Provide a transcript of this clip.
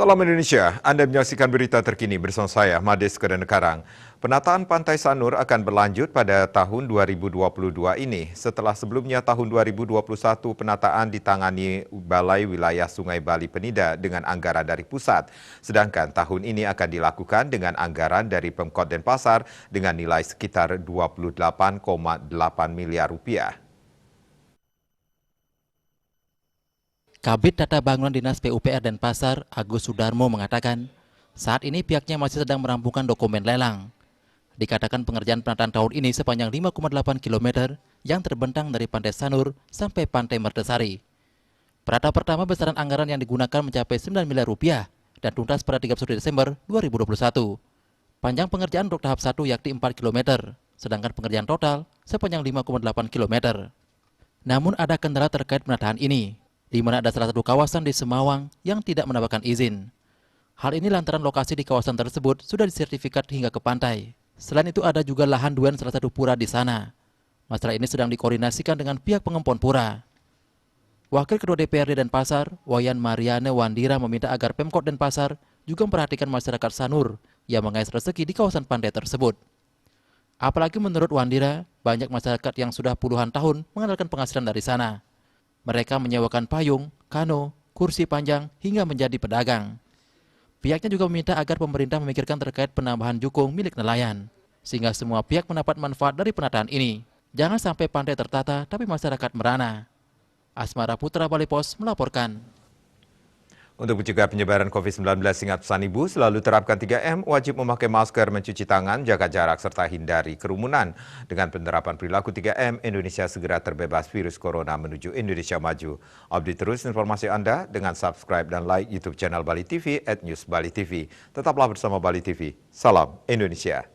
Salam Indonesia, Anda menyaksikan berita terkini bersama saya, Mades Kedenekarang. Penataan Pantai Sanur akan berlanjut pada tahun 2022 ini. Setelah sebelumnya tahun 2021 penataan ditangani Balai Wilayah Sungai Bali Penida dengan anggaran dari pusat. Sedangkan tahun ini akan dilakukan dengan anggaran dari Pemkot Denpasar dengan nilai sekitar 28,8 miliar rupiah. Kabid Tata Bangunan Dinas PUPR Denpasar, Agus Sudarmo mengatakan, saat ini pihaknya masih sedang merampungkan dokumen lelang. Dikatakan pengerjaan penataan tahun ini sepanjang 5,8 km yang terbentang dari Pantai Sanur sampai Pantai Mertesari. Pada tahap pertama besaran anggaran yang digunakan mencapai 9 miliar rupiah dan tuntas pada 31 Desember 2021. Panjang pengerjaan untuk tahap 1 yakni 4 km, sedangkan pengerjaan total sepanjang 5,8 km. Namun ada kendala terkait penataan ini, di mana ada salah satu kawasan di Semawang yang tidak mendapatkan izin. Hal ini lantaran lokasi di kawasan tersebut sudah disertifikat hingga ke pantai. Selain itu ada juga lahan duaan salah satu pura di sana. Masalah ini sedang dikoordinasikan dengan pihak pengempon pura. Wakil Ketua DPRD Denpasar, Wayan Mariane Wandira meminta agar Pemkot Denpasar juga memperhatikan masyarakat Sanur yang mengais rezeki di kawasan pantai tersebut. Apalagi menurut Wandira, banyak masyarakat yang sudah puluhan tahun mengandalkan penghasilan dari sana. Mereka menyewakan payung, kano, kursi panjang, hingga menjadi pedagang. Pihaknya juga meminta agar pemerintah memikirkan terkait penambahan jukung milik nelayan, sehingga semua pihak mendapat manfaat dari penataan ini. Jangan sampai pantai tertata, tapi masyarakat merana. Asmara Putra Bali Pos melaporkan. Untuk mencegah penyebaran COVID-19, ingat pesan Ibu, selalu terapkan 3M, wajib memakai masker, mencuci tangan, jaga jarak, serta hindari kerumunan. Dengan penerapan perilaku 3M, Indonesia segera terbebas virus corona menuju Indonesia maju. Update terus informasi Anda dengan subscribe dan like YouTube channel Bali TV @newsbalitv. Tetaplah bersama Bali TV. Salam Indonesia.